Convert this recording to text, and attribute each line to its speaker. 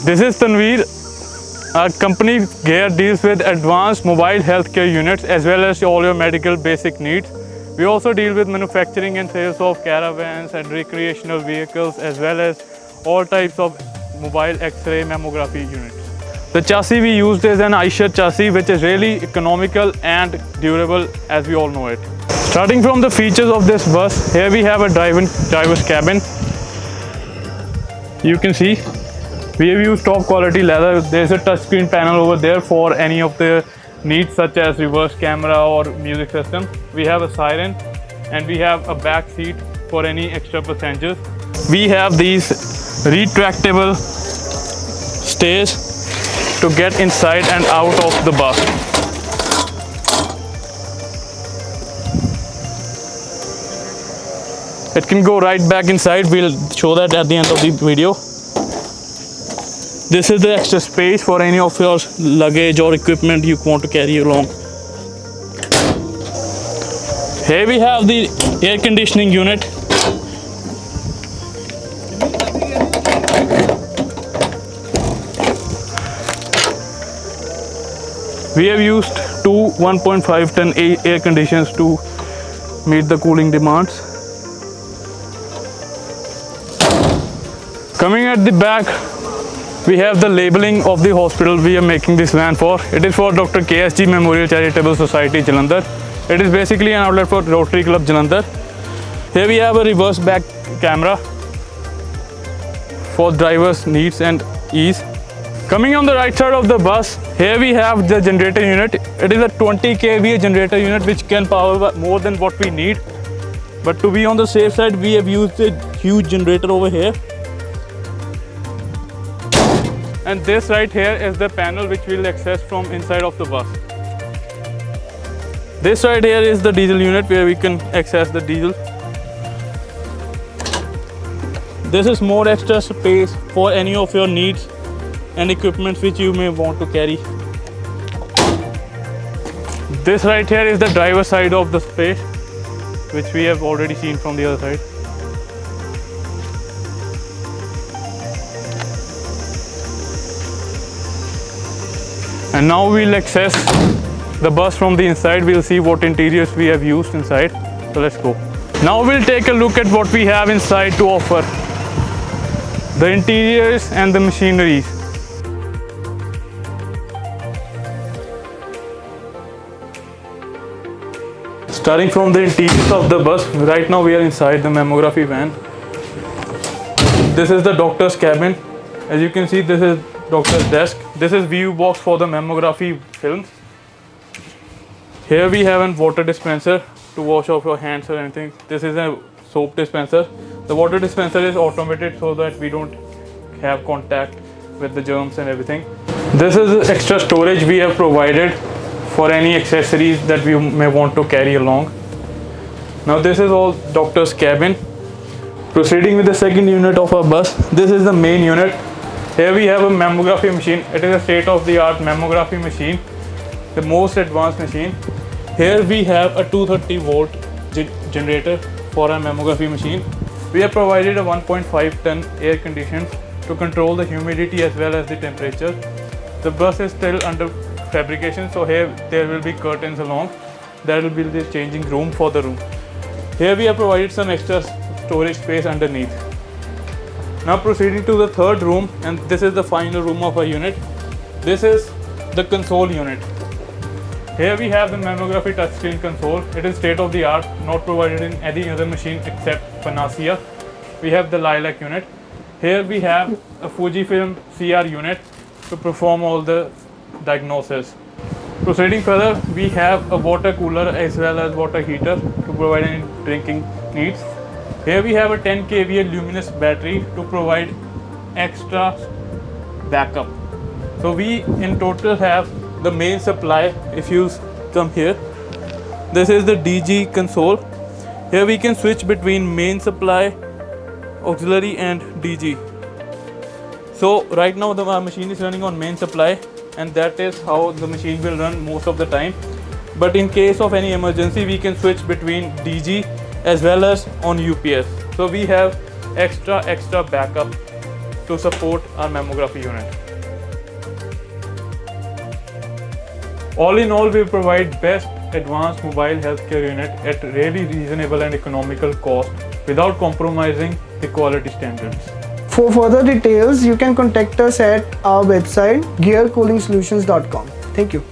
Speaker 1: This is Tanveer. Our company here deals with advanced mobile healthcare units as well as all your medical basic needs. We also deal with manufacturing and sales of caravans and recreational vehicles as well as all types of mobile X-ray mammography units. The chassis we used is an Eicher chassis, which is really economical and durable as we all know it. Starting from the features of this bus, here we have a driver's cabin. You can see we have used top quality leather. There's a touchscreen panel over there for any of the needs such as reverse camera or music system. We have a siren and we have a back seat for any extra passengers. We have these retractable stairs to get inside and out of the bus. It can go right back inside. We'll show that at the end of the video. This is the extra space for any of your luggage or equipment you want to carry along. Here we have the air conditioning unit. We have used two 1.5 ton air conditioners to meet the cooling demands. Coming at the back, we have the labeling of the hospital we are making this van for. It is for Dr. KSG Memorial Charitable Society, Jalandhar. It is basically an outlet for Rotary Club, Jalandhar. Here we have a reverse back camera for drivers' needs and ease. Coming on the right side of the bus, here we have the generator unit. It is a 20 kVA generator unit which can power more than what we need. But to be on the safe side, we have used a huge generator over here. And this right here is the panel which we'll access from inside of the bus. This right here is the diesel unit where we can access the diesel. This is more extra space for any of your needs and equipment which you may want to carry. This right here is the driver side of the space, which we have already seen from the other side. And now we'll access the bus from the inside. We'll see what interiors we have used inside. So let's go. Now we'll take a look at what we have inside to offer. The interiors and the machineries. Starting from the interiors of the bus, right now we are inside the mammography van. This is the doctor's cabin. As you can see, this is doctor's desk. This is view box for the mammography films. Here we have a water dispenser to wash off your hands or anything. This is a soap dispenser. The water dispenser is automated so that we don't have contact with the germs and everything. This is extra storage we have provided for any accessories that we may want to carry along. Now this is all doctor's cabin. Proceeding with the second unit of our bus, this is the main unit. Here we have a mammography machine. It is a state-of-the-art mammography machine, the most advanced machine. Here we have a 230 volt generator for our mammography machine. We have provided a 1.5 ton air conditioner to control the humidity as well as the temperature. The bus is still under fabrication, so here there will be curtains along. There will be the changing room for the room. Here we have provided some extra storage space underneath. Now proceeding to the third room, and this is the final room of our unit. This is the console unit. Here we have the mammography touchscreen console. It is state of the art, not provided in any other machine except Panacea. We have the Lilac unit. Here we have a Fujifilm CR unit to perform all the diagnosis. Proceeding further, we have a water cooler as well as water heater to provide any drinking needs. Here we have a 10 kVA luminous battery to provide extra backup. So we in total have the main supply. If you come here, this is the DG console. Here we can switch between main supply, auxiliary and DG. So right now the machine is running on main supply, and that is how the machine will run most of the time. But in case of any emergency, we can switch between DG as well as on UPS. So we have extra backup to support our mammography unit. All in all, we provide best advanced mobile healthcare unit at really reasonable and economical cost without compromising the quality standards.
Speaker 2: For further details, you can contact us at our website gearcoolingsolutions.com. Thank you.